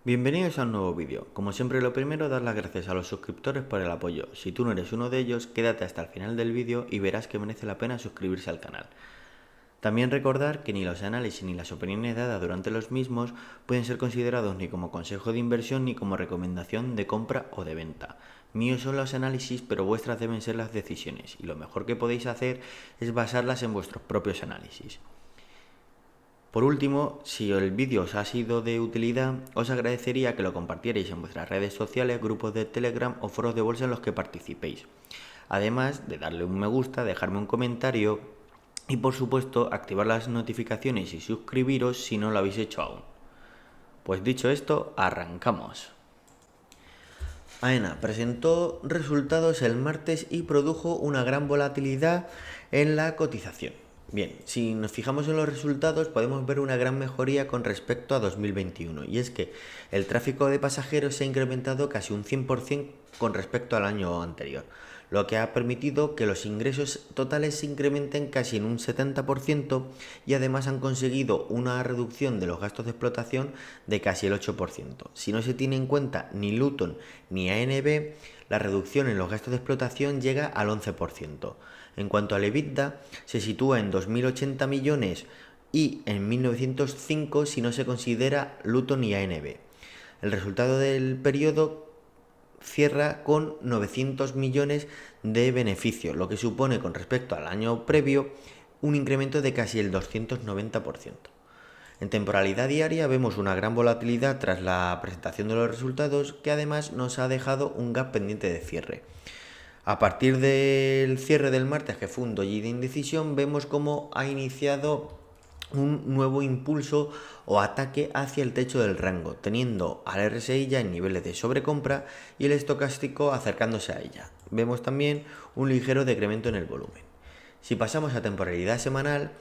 Bienvenidos a un nuevo vídeo. Como siempre, lo primero, dar las gracias a los suscriptores por el apoyo. Si tú no eres uno de ellos, quédate hasta el final del vídeo y verás que merece la pena suscribirse al canal. También recordar que ni los análisis ni las opiniones dadas durante los mismos pueden ser considerados ni como consejo de inversión ni como recomendación de compra o de venta. Míos son los análisis, pero vuestras deben ser las decisiones, y lo mejor que podéis hacer es basarlas en vuestros propios análisis. Por último, si el vídeo os ha sido de utilidad, os agradecería que lo compartierais en vuestras redes sociales, grupos de Telegram o foros de bolsa en los que participéis. Además de darle un me gusta, dejarme un comentario y por supuesto activar las notificaciones y suscribiros si no lo habéis hecho aún. Pues dicho esto, arrancamos. AENA presentó resultados el martes y produjo una gran volatilidad en la cotización. Bien, si nos fijamos en los resultados podemos ver una gran mejoría con respecto a 2021, y es que el tráfico de pasajeros se ha incrementado casi un 100% con respecto al año anterior, lo que ha permitido que los ingresos totales se incrementen casi en un 70% y además han conseguido una reducción de los gastos de explotación de casi el 8%. Si no se tiene en cuenta ni Luton ni ANB, la reducción en los gastos de explotación llega al 11%. En cuanto al EBITDA, se sitúa en 2.080 millones y en 1.905 si no se considera Luton y ANB. El resultado del periodo cierra con 900 millones de beneficio, lo que supone con respecto al año previo un incremento de casi el 290%. En temporalidad diaria vemos una gran volatilidad tras la presentación de los resultados, que además nos ha dejado un gap pendiente de cierre. A partir del cierre del martes, que fue un doji de indecisión, vemos cómo ha iniciado un nuevo impulso o ataque hacia el techo del rango, teniendo al RSI ya en niveles de sobrecompra y el estocástico acercándose a ella. Vemos también un ligero decremento en el volumen. Si pasamos a temporalidad semanal,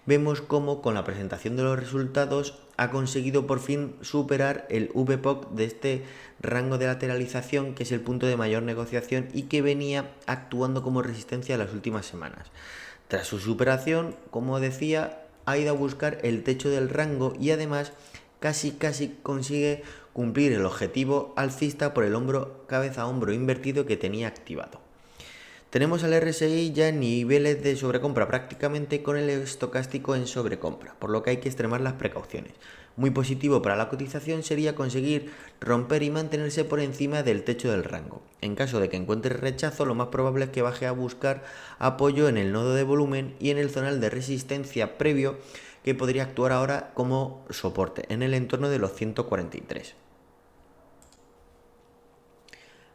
vemos cómo con la presentación de los resultados ha conseguido por fin superar el VPOC de este rango de lateralización, que es el punto de mayor negociación y que venía actuando como resistencia en las últimas semanas. Tras su superación, como decía, ha ido a buscar el techo del rango y además casi consigue cumplir el objetivo alcista por el hombro cabeza a hombro invertido que tenía activado. Tenemos al RSI ya en niveles de sobrecompra prácticamente, con el estocástico en sobrecompra, por lo que hay que extremar las precauciones. Muy positivo para la cotización sería conseguir romper y mantenerse por encima del techo del rango. En caso de que encuentre rechazo, lo más probable es que baje a buscar apoyo en el nodo de volumen y en el zonal de resistencia previo, que podría actuar ahora como soporte en el entorno de los 143.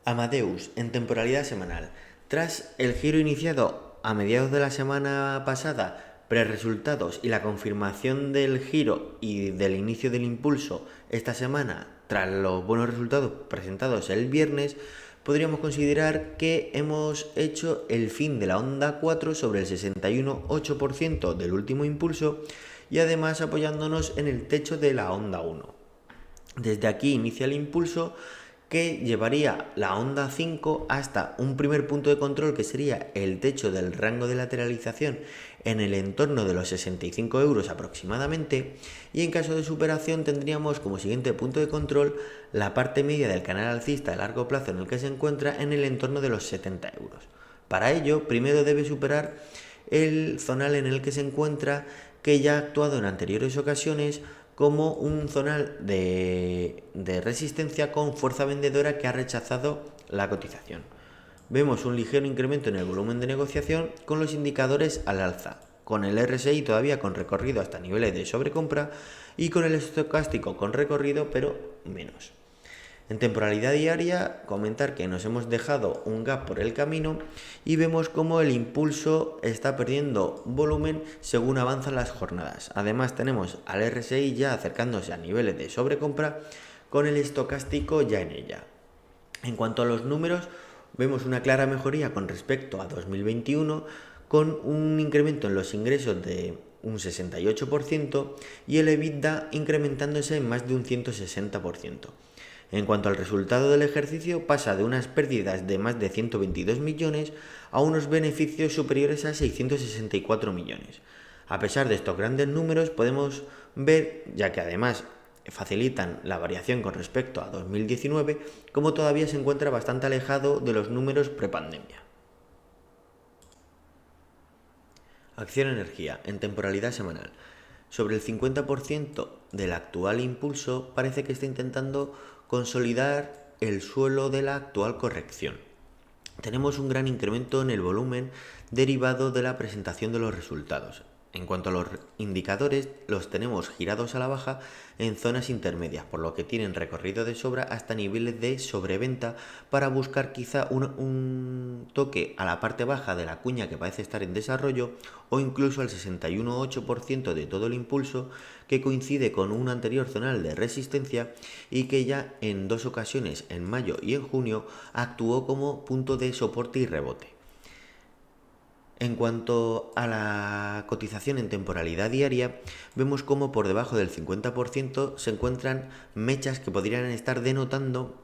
Amadeus en temporalidad semanal. Tras el giro iniciado a mediados de la semana pasada, pre-resultados, y la confirmación del giro y del inicio del impulso esta semana, tras los buenos resultados presentados el viernes, podríamos considerar que hemos hecho el fin de la onda 4 sobre el 61,8% del último impulso, y además apoyándonos en el techo de la onda 1. Desde aquí inicia el impulso que llevaría la onda 5 hasta un primer punto de control, que sería el techo del rango de lateralización en el entorno de los 65 euros aproximadamente, y en caso de superación tendríamos como siguiente punto de control la parte media del canal alcista de largo plazo, en el que se encuentra en el entorno de los 70 euros. Para ello, primero debe superar el zonal en el que se encuentra, que ya ha actuado en anteriores ocasiones como un zonal de resistencia con fuerza vendedora que ha rechazado la cotización. Vemos un ligero incremento en el volumen de negociación con los indicadores al alza, con el RSI todavía con recorrido hasta niveles de sobrecompra y con el estocástico con recorrido pero menos. En temporalidad diaria, comentar que nos hemos dejado un gap por el camino y vemos cómo el impulso está perdiendo volumen según avanzan las jornadas. Además tenemos al RSI ya acercándose a niveles de sobrecompra, con el estocástico ya en ella. En cuanto a los números, vemos una clara mejoría con respecto a 2021, con un incremento en los ingresos de un 68% y el EBITDA incrementándose en más de un 160%. En cuanto al resultado del ejercicio, pasa de unas pérdidas de más de 122 millones a unos beneficios superiores a 664 millones. A pesar de estos grandes números, podemos ver, ya que además facilitan la variación con respecto a 2019, como todavía se encuentra bastante alejado de los números prepandemia. Acciona Energía, en temporalidad semanal. Sobre el 50% del actual impulso parece que está intentando consolidar el suelo de la actual corrección. Tenemos un gran incremento en el volumen derivado de la presentación de los resultados. En cuanto a los indicadores, los tenemos girados a la baja en zonas intermedias, por lo que tienen recorrido de sobra hasta niveles de sobreventa para buscar quizá un toque a la parte baja de la cuña que parece estar en desarrollo o incluso al 61,8% de todo el impulso, que coincide con un anterior zonal de resistencia y que ya en dos ocasiones, en mayo y en junio, actuó como punto de soporte y rebote. En cuanto a la cotización en temporalidad diaria, vemos cómo por debajo del 50% se encuentran mechas que podrían estar denotando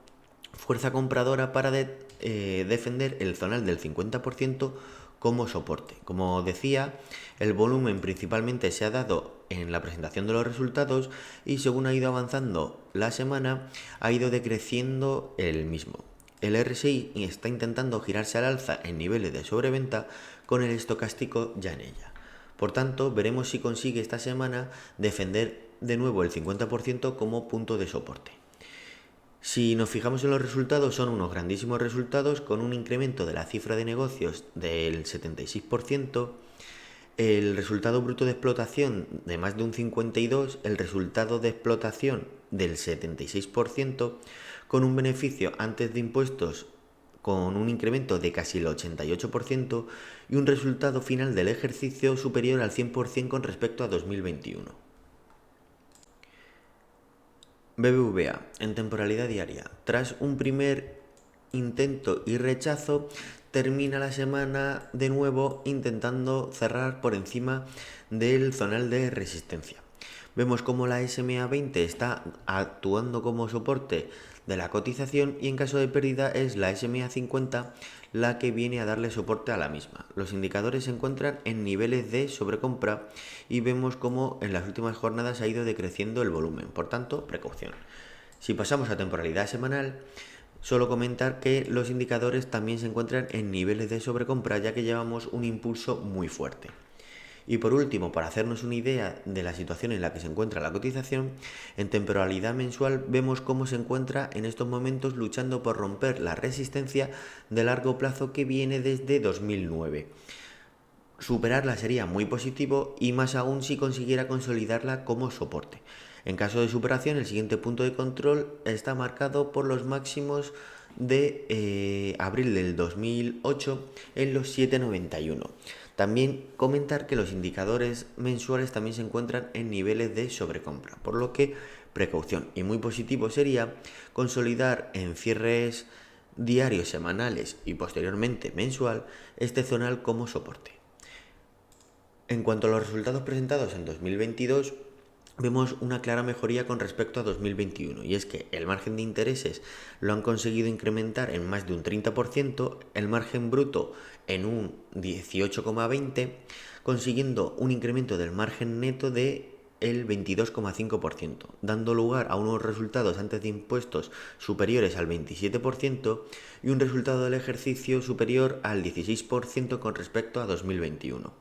fuerza compradora para defender el zonal del 50% como soporte. Como decía, el volumen principalmente se ha dado en la presentación de los resultados y según ha ido avanzando la semana, ha ido decreciendo el mismo. El RSI está intentando girarse al alza en niveles de sobreventa con el estocástico ya en ella. Por tanto, veremos si consigue esta semana defender de nuevo el 50% como punto de soporte. Si nos fijamos en los resultados, son unos grandísimos resultados con un incremento de la cifra de negocios del 76%, el resultado bruto de explotación de más de un 52%, el resultado de explotación del 76%, con un beneficio antes de impuestos con un incremento de casi el 88% y un resultado final del ejercicio superior al 100% con respecto a 2021. BBVA, en temporalidad diaria. Tras un primer intento y rechazo, termina la semana de nuevo intentando cerrar por encima del zonal de resistencia. Vemos cómo la SMA20 está actuando como soporte de la cotización y en caso de pérdida es la SMA50 la que viene a darle soporte a la misma. Los indicadores se encuentran en niveles de sobrecompra y vemos cómo en las últimas jornadas ha ido decreciendo el volumen, por tanto, precaución. Si pasamos a temporalidad semanal, solo comentar que los indicadores también se encuentran en niveles de sobrecompra ya que llevamos un impulso muy fuerte. Y por último, para hacernos una idea de la situación en la que se encuentra la cotización, en temporalidad mensual vemos cómo se encuentra en estos momentos luchando por romper la resistencia de largo plazo que viene desde 2009. Superarla sería muy positivo y más aún si consiguiera consolidarla como soporte. En caso de superación, el siguiente punto de control está marcado por los máximos de abril del 2008 en los 7,91. También comentar que los indicadores mensuales también se encuentran en niveles de sobrecompra, por lo que precaución. Y muy positivo sería consolidar en cierres diarios, semanales y posteriormente mensual este zonal como soporte. En cuanto a los resultados presentados en 2022, vemos una clara mejoría con respecto a 2021 y es que el margen de intereses lo han conseguido incrementar en más de un 30%, el margen bruto en un 18,20%, consiguiendo un incremento del margen neto de el 22,5%, dando lugar a unos resultados antes de impuestos superiores al 27% y un resultado del ejercicio superior al 16% con respecto a 2021.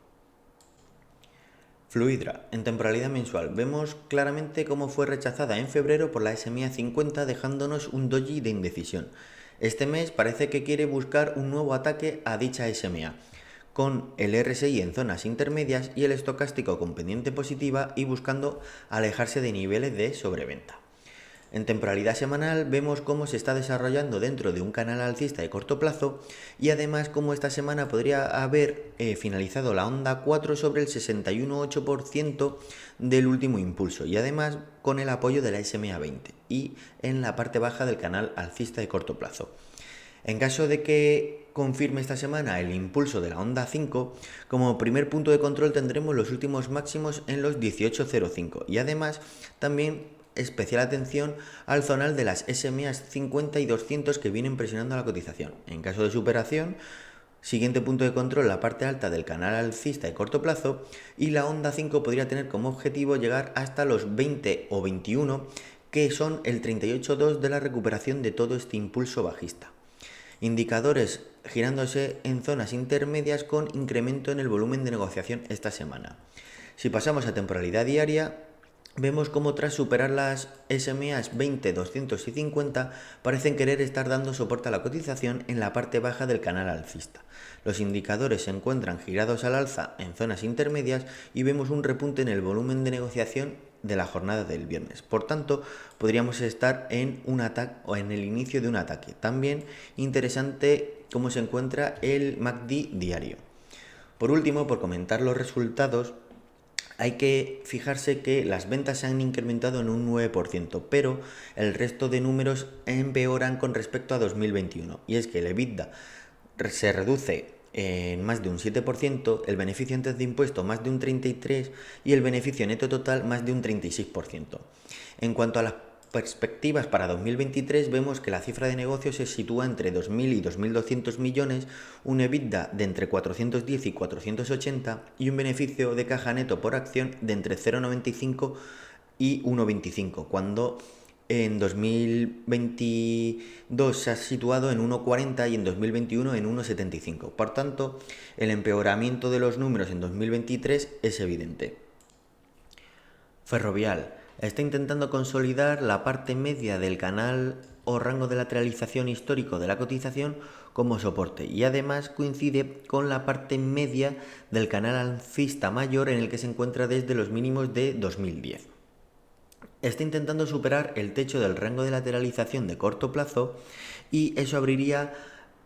Fluidra, en temporalidad mensual, vemos claramente cómo fue rechazada en febrero por la SMA50 dejándonos un doji de indecisión. Este mes parece que quiere buscar un nuevo ataque a dicha SMA, con el RSI en zonas intermedias y el estocástico con pendiente positiva y buscando alejarse de niveles de sobreventa. En temporalidad semanal vemos cómo se está desarrollando dentro de un canal alcista de corto plazo y además cómo esta semana podría haber finalizado la onda 4 sobre el 61,8% del último impulso y además con el apoyo de la SMA20 y en la parte baja del canal alcista de corto plazo. En caso de que confirme esta semana el impulso de la onda 5, como primer punto de control tendremos los últimos máximos en los 18,05 y además también especial atención al zonal de las SMA 50 y 200 que vienen presionando la cotización. En caso de superación, Siguiente punto de control, la parte alta del canal alcista de corto plazo, y la onda 5 podría tener como objetivo llegar hasta los 20 o 21, que son el 38,2 de la recuperación de todo este impulso bajista. Indicadores girándose en zonas intermedias con incremento en el volumen de negociación esta semana. Si pasamos a temporalidad diaria, vemos cómo tras superar las SMAs 20, 200 y 50 parecen querer estar dando soporte a la cotización en la parte baja del canal alcista. Los indicadores se encuentran girados al alza en zonas intermedias y vemos un repunte en el volumen de negociación de la jornada del viernes. Por tanto, podríamos estar en un ataque o en el inicio de un ataque. También interesante cómo se encuentra el MACD diario. Por último, por comentar los resultados, hay que fijarse que las ventas se han incrementado en un 9%, pero el resto de números empeoran con respecto a 2021. Y es que el EBITDA se reduce en más de un 7%, el beneficio antes de impuesto más de un 33% y el beneficio neto total más de un 36%. En cuanto a las perspectivas para 2023, vemos que la cifra de negocio se sitúa entre 2.000 y 2.200 millones, un EBITDA de entre 410 y 480 y un beneficio de caja neto por acción de entre 0,95 y 1,25, cuando en 2022 se ha situado en 1,40 y en 2021 en 1,75. Por tanto, el empeoramiento de los números en 2023 es evidente. Ferrovial está intentando consolidar la parte media del canal o rango de lateralización histórico de la cotización como soporte y además coincide con la parte media del canal alcista mayor en el que se encuentra desde los mínimos de 2010. Está intentando superar el techo del rango de lateralización de corto plazo y eso abriría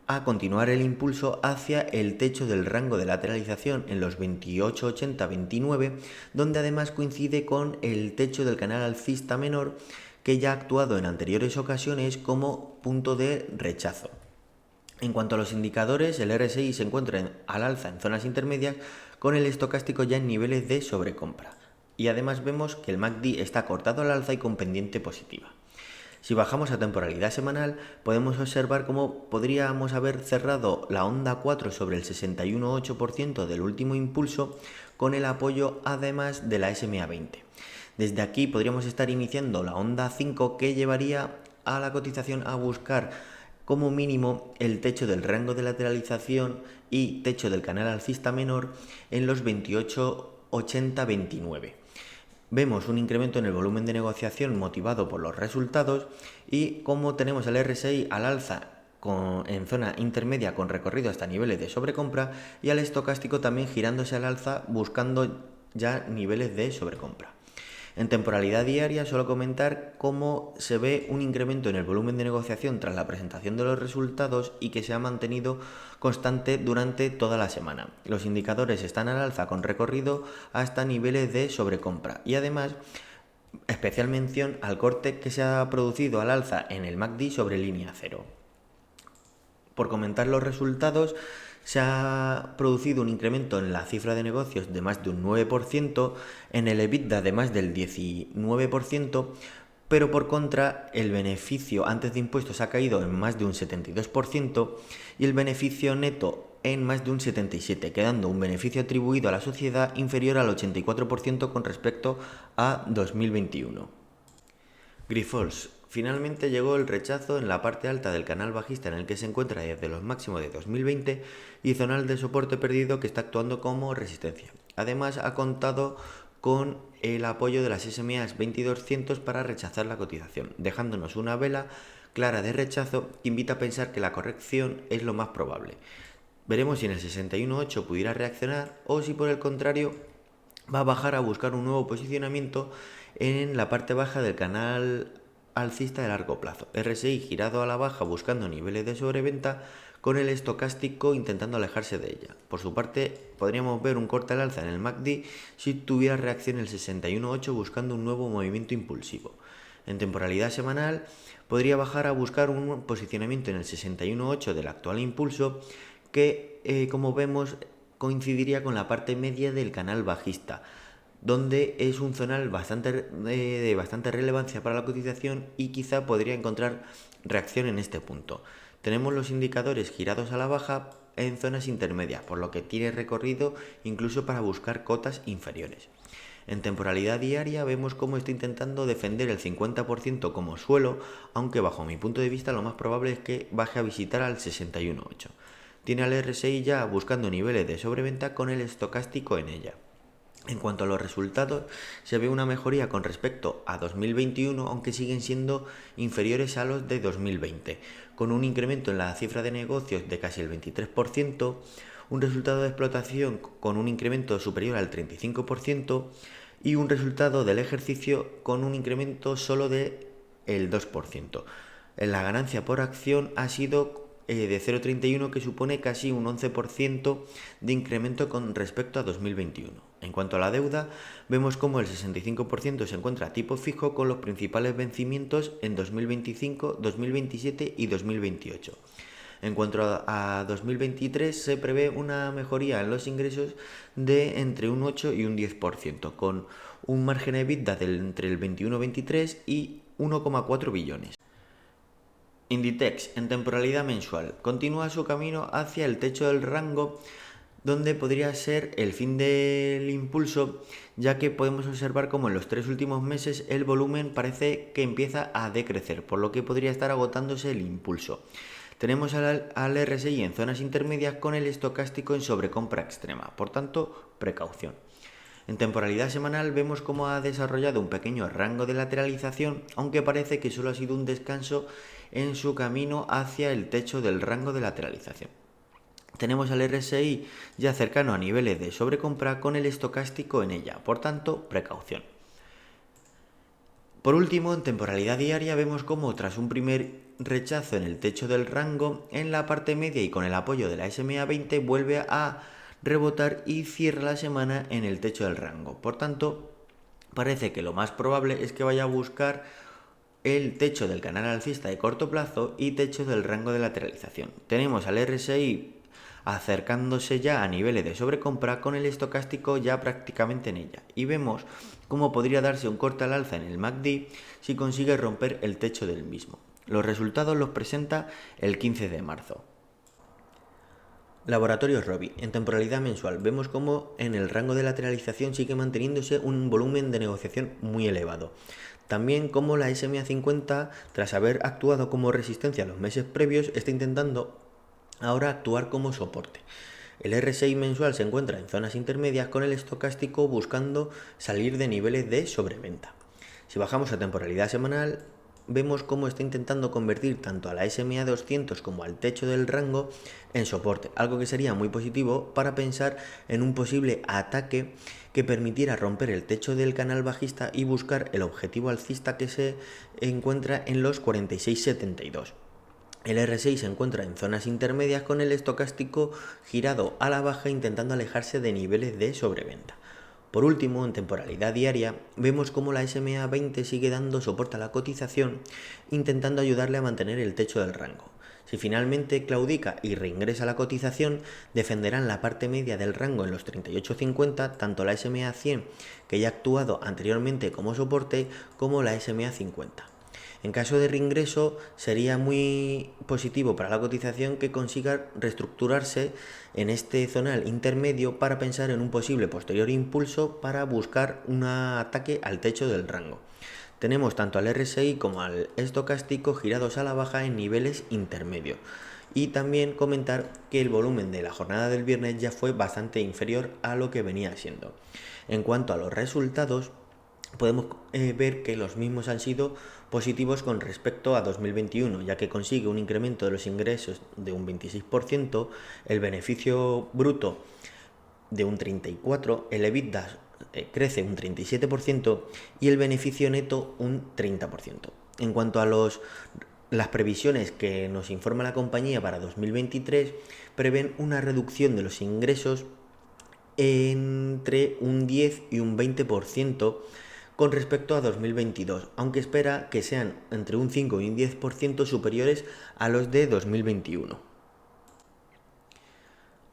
a continuar el impulso hacia el techo del rango de lateralización en los 28,80-29, donde además coincide con el techo del canal alcista menor que ya ha actuado en anteriores ocasiones como punto de rechazo. En cuanto a los indicadores, el RSI se encuentra al alza en zonas intermedias con el estocástico ya en niveles de sobrecompra. Y además vemos que el MACD está cortado al alza y con pendiente positiva. Si bajamos a temporalidad semanal, podemos observar cómo podríamos haber cerrado la onda 4 sobre el 61,8% del último impulso con el apoyo además de la SMA 20. Desde aquí podríamos estar iniciando la onda 5 que llevaría a la cotización a buscar como mínimo el techo del rango de lateralización y techo del canal alcista menor en los 28,80-29. Vemos un incremento en el volumen de negociación motivado por los resultados y como tenemos el RSI al alza en zona intermedia con recorrido hasta niveles de sobrecompra y al estocástico también girándose al alza buscando ya niveles de sobrecompra. En temporalidad diaria suelo comentar cómo se ve un incremento en el volumen de negociación tras la presentación de los resultados y que se ha mantenido constante durante toda la semana. Los indicadores están al alza con recorrido hasta niveles de sobrecompra y además especial mención al corte que se ha producido al alza en el MACD sobre línea cero. Por comentar los resultados, se ha producido un incremento en la cifra de negocios de más de un 9%, en el EBITDA de más del 19%, pero por contra el beneficio antes de impuestos ha caído en más de un 72% y el beneficio neto en más de un 77%, quedando un beneficio atribuido a la sociedad inferior al 84% con respecto a 2021. Grifols. Finalmente llegó el rechazo en la parte alta del canal bajista en el que se encuentra desde los máximos de 2020 y zonal de soporte perdido que está actuando como resistencia. Además ha contado con el apoyo de las SMAs 20 y 200 para rechazar la cotización, dejándonos una vela clara de rechazo que invita a pensar que la corrección es lo más probable. Veremos si en el 61.8 pudiera reaccionar o si por el contrario va a bajar a buscar un nuevo posicionamiento en la parte baja del canal alcista de largo plazo. RSI girado a la baja buscando niveles de sobreventa con el estocástico intentando alejarse de ella. Por su parte, podríamos ver un corte al alza en el MACD si tuviera reacción el 61.8 buscando un nuevo movimiento impulsivo. En temporalidad semanal, podría bajar a buscar un posicionamiento en el 61.8 del actual impulso que, como vemos, coincidiría con la parte media del canal bajista, donde es un zonal de bastante relevancia para la cotización y quizá podría encontrar reacción en este punto. Tenemos los indicadores girados a la baja en zonas intermedias, por lo que tiene recorrido incluso para buscar cotas inferiores. En temporalidad diaria vemos cómo está intentando defender el 50% como suelo, aunque bajo mi punto de vista lo más probable es que baje a visitar al 61,8. Tiene al RSI ya buscando niveles de sobreventa con el estocástico en ella. En cuanto a los resultados, se ve una mejoría con respecto a 2021, aunque siguen siendo inferiores a los de 2020, con un incremento en la cifra de negocios de casi el 23%, un resultado de explotación con un incremento superior al 35% y un resultado del ejercicio con un incremento solo de el 2%. La ganancia por acción ha sido de 0,31, que supone casi un 11% de incremento con respecto a 2021. En cuanto a la deuda, vemos como el 65% se encuentra a tipo fijo, con los principales vencimientos en 2025, 2027 y 2028. En cuanto a 2023, se prevé una mejoría en los ingresos de entre un 8 y un 10%, con un margen EBITDA entre el 21-23 y 1,4 billones. Inditex, en temporalidad mensual, continúa su camino hacia el techo del rango, donde podría ser el fin del impulso, ya que podemos observar como en los 3 últimos meses el volumen parece que empieza a decrecer, por lo que podría estar agotándose el impulso. Tenemos al RSI en zonas intermedias con el estocástico en sobrecompra extrema, por tanto, precaución. En temporalidad semanal vemos cómo ha desarrollado un pequeño rango de lateralización, aunque parece que solo ha sido un descanso en su camino hacia el techo del rango de lateralización. Tenemos al RSI ya cercano a niveles de sobrecompra con el estocástico en ella, por tanto, precaución. Por último, en temporalidad diaria vemos cómo tras un primer rechazo en el techo del rango, en la parte media y con el apoyo de la SMA 20 vuelve a rebotar y cierra la semana en el techo del rango. Por tanto, parece que lo más probable es que vaya a buscar el techo del canal alcista de corto plazo y techo del rango de lateralización. Tenemos al RSI acercándose ya a niveles de sobrecompra con el estocástico ya prácticamente en ella, y vemos cómo podría darse un corte al alza en el MACD si consigue romper el techo del mismo. Los resultados los presenta el 15 de marzo. Laboratorios Rovi, en temporalidad mensual, vemos cómo en el rango de lateralización sigue manteniéndose un volumen de negociación muy elevado. También como la SMA 50, tras haber actuado como resistencia en los meses previos, está intentando ahora actuar como soporte. El RSI mensual se encuentra en zonas intermedias con el estocástico buscando salir de niveles de sobreventa. Si bajamos a temporalidad semanal, vemos cómo está intentando convertir tanto a la SMA 200 como al techo del rango en soporte, algo que sería muy positivo para pensar en un posible ataque que permitiera romper el techo del canal bajista y buscar el objetivo alcista que se encuentra en los 46,72. El RSI se encuentra en zonas intermedias con el estocástico girado a la baja intentando alejarse de niveles de sobreventa. Por último, en temporalidad diaria, vemos cómo la SMA 20 sigue dando soporte a la cotización, intentando ayudarle a mantener el techo del rango. Si finalmente claudica y reingresa a la cotización, defenderán la parte media del rango en los 38,50, tanto la SMA 100, que ya ha actuado anteriormente como soporte, como la SMA 50. En caso de reingreso, sería muy positivo para la cotización que consiga reestructurarse en este zonal intermedio para pensar en un posible posterior impulso para buscar un ataque al techo del rango. Tenemos tanto al RSI como al estocástico girados a la baja en niveles intermedios. Y también comentar que el volumen de la jornada del viernes ya fue bastante inferior a lo que venía siendo. En cuanto a los resultados, podemos ver que los mismos han sido positivos con respecto a 2021, ya que consigue un incremento de los ingresos de un 26%, el beneficio bruto de un 34%, el EBITDA crece un 37% y el beneficio neto un 30%. En cuanto a las previsiones que nos informa la compañía para 2023, prevén una reducción de los ingresos entre un 10 y un 20% con respecto a 2022, aunque espera que sean entre un 5 y un 10% superiores a los de 2021.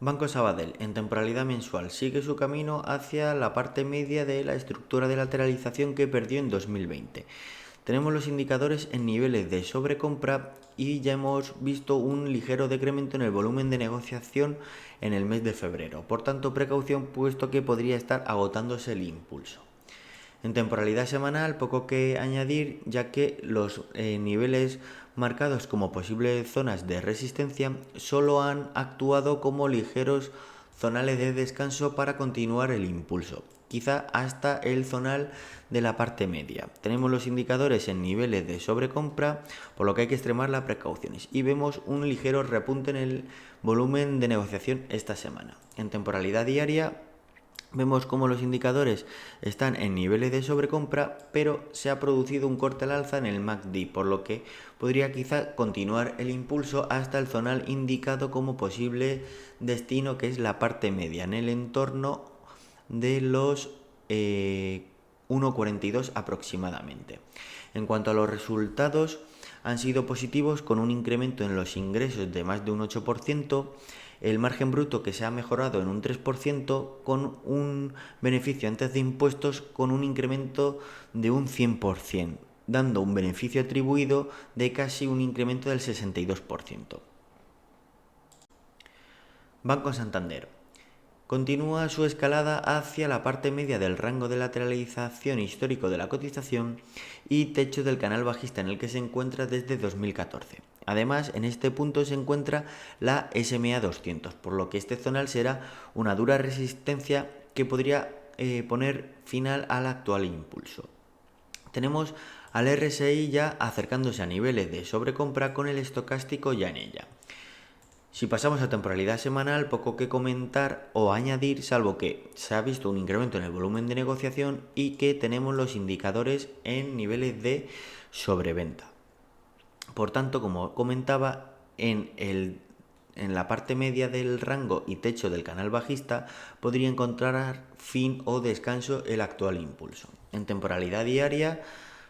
Banco Sabadell, en temporalidad mensual, sigue su camino hacia la parte media de la estructura de lateralización que perdió en 2020. Tenemos los indicadores en niveles de sobrecompra y ya hemos visto un ligero decremento en el volumen de negociación en el mes de febrero. Por tanto, precaución puesto que podría estar agotándose el impulso. En temporalidad semanal, poco que añadir, ya que los niveles marcados como posibles zonas de resistencia solo han actuado como ligeros zonales de descanso para continuar el impulso, quizá hasta el zonal de la parte media. Tenemos los indicadores en niveles de sobrecompra, por lo que hay que extremar las precauciones, y vemos un ligero repunte en el volumen de negociación esta semana. En temporalidad diaria, vemos cómo los indicadores están en niveles de sobrecompra, pero se ha producido un corte al alza en el MACD, por lo que podría quizá continuar el impulso hasta el zonal indicado como posible destino, que es la parte media, en el entorno de los 1,42 aproximadamente. En cuanto a los resultados, han sido positivos con un incremento en los ingresos de más de un 8%, el margen bruto que se ha mejorado en un 3%, con un beneficio antes de impuestos con un incremento de un 100%, dando un beneficio atribuido de casi un incremento del 62%. Banco Santander continúa su escalada hacia la parte media del rango de lateralización histórico de la cotización y techo del canal bajista en el que se encuentra desde 2014. Además, en este punto se encuentra la SMA 200, por lo que este zonal será una dura resistencia que podría poner final al actual impulso. Tenemos al RSI ya acercándose a niveles de sobrecompra con el estocástico ya en ella. Si pasamos a temporalidad semanal, poco que comentar o añadir, salvo que se ha visto un incremento en el volumen de negociación y que tenemos los indicadores en niveles de sobreventa. Por tanto, como comentaba, en la parte media del rango y techo del canal bajista podría encontrar fin o descanso el actual impulso. En temporalidad diaria,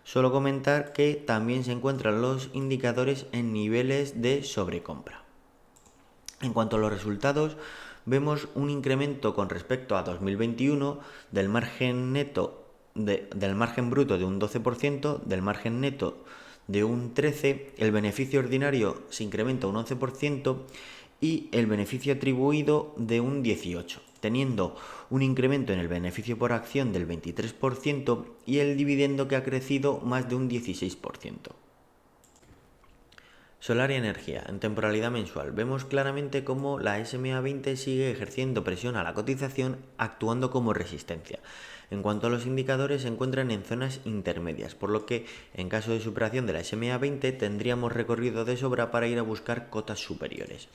solo comentar que también se encuentran los indicadores en niveles de sobrecompra. En cuanto a los resultados, vemos un incremento con respecto a 2021 del margen neto, del margen bruto de un 12%, del margen neto de un 13%, el beneficio ordinario se incrementa un 11% y el beneficio atribuido de un 18%, teniendo un incremento en el beneficio por acción del 23% y el dividendo que ha crecido más de un 16%. Solaria Energía, en temporalidad mensual, vemos claramente cómo la SMA 20 sigue ejerciendo presión a la cotización, actuando como resistencia. En cuanto a los indicadores, se encuentran en zonas intermedias, por lo que en caso de superación de la SMA 20 tendríamos recorrido de sobra para ir a buscar cotas superiores.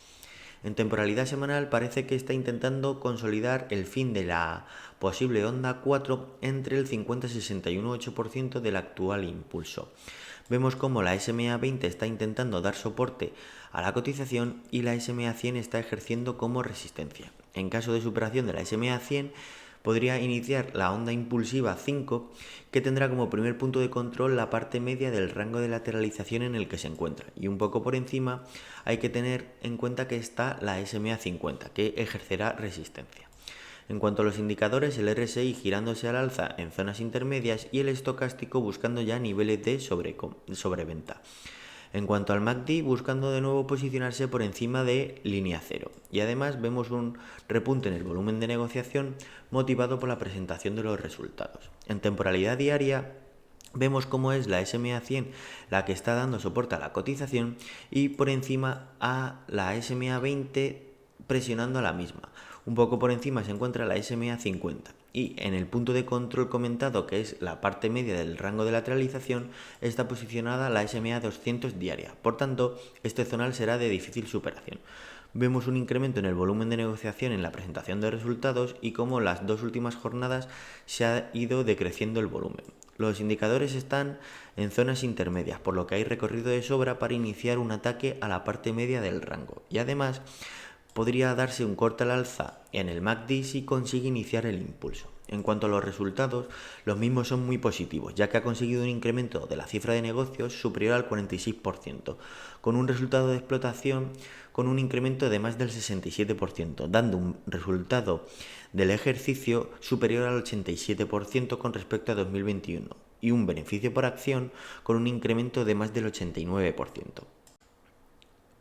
En temporalidad semanal parece que está intentando consolidar el fin de la posible onda 4 entre el 50 y 61,8% del actual impulso. Vemos cómo la SMA 20 está intentando dar soporte a la cotización y la SMA 100 está ejerciendo como resistencia. En caso de superación de la SMA 100, podría iniciar la onda impulsiva 5, que tendrá como primer punto de control la parte media del rango de lateralización en el que se encuentra. Y un poco por encima hay que tener en cuenta que está la SMA 50, que ejercerá resistencia. En cuanto a los indicadores, el RSI girándose al alza en zonas intermedias y el estocástico buscando ya niveles de sobreventa. En cuanto al MACD, buscando de nuevo posicionarse por encima de línea cero. Y además vemos un repunte en el volumen de negociación motivado por la presentación de los resultados. En temporalidad diaria, vemos cómo es la SMA 100 la que está dando soporte a la cotización y por encima a la SMA 20 presionando a la misma. Un poco por encima se encuentra la SMA 50 y en el punto de control comentado, que es la parte media del rango de lateralización, está posicionada la SMA 200 diaria. Por tanto, este zonal será de difícil superación. Vemos un incremento en el volumen de negociación en la presentación de resultados y como las dos últimas jornadas se ha ido decreciendo el volumen. Los indicadores están en zonas intermedias, por lo que hay recorrido de sobra para iniciar un ataque a la parte media del rango. Y además, podría darse un corte al alza en el MACD si consigue iniciar el impulso. En cuanto a los resultados, los mismos son muy positivos, ya que ha conseguido un incremento de la cifra de negocios superior al 46%, con un resultado de explotación con un incremento de más del 67%, dando un resultado del ejercicio superior al 87% con respecto a 2021. y un beneficio por acción con un incremento de más del 89%.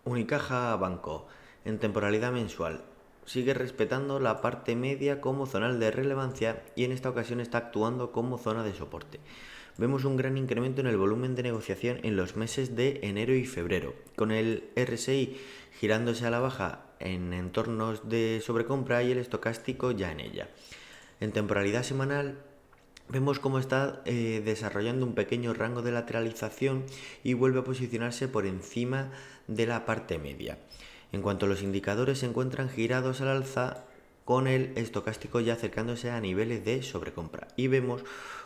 Unicaja Banco, en temporalidad mensual, sigue respetando la parte media como zonal de relevancia y en esta ocasión está actuando como zona de soporte. Vemos un gran incremento en el volumen de negociación en los meses de enero y febrero, con el RSI girándose a la baja en entornos de sobrecompra y el estocástico ya en ella. En temporalidad semanal vemos cómo está desarrollando un pequeño rango de lateralización y vuelve a posicionarse por encima de la parte media. En cuanto a los indicadores, se encuentran girados al alza con el estocástico ya acercándose a niveles de sobrecompra y vemos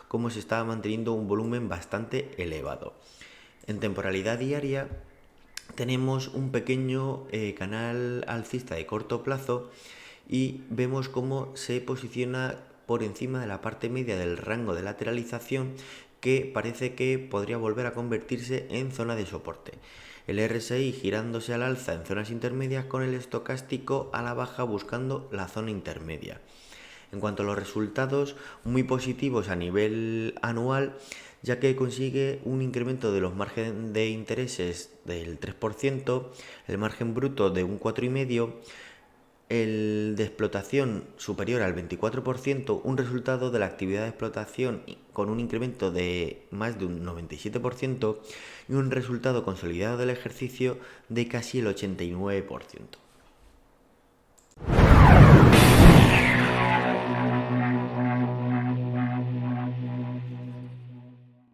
cómo se está manteniendo un volumen bastante elevado. En temporalidad diaria tenemos un pequeño canal alcista de corto plazo y vemos cómo se posiciona por encima de la parte media del rango de lateralización que parece que podría volver a convertirse en zona de soporte. El RSI girándose al alza en zonas intermedias con el estocástico a la baja buscando la zona intermedia. En cuanto a los resultados, muy positivos a nivel anual, ya que consigue un incremento de los márgenes de intereses del 3%, el margen bruto de un 4,5%, el de explotación superior al 24%, un resultado de la actividad de explotación con un incremento de más de un 97% y un resultado consolidado del ejercicio de casi el 89%.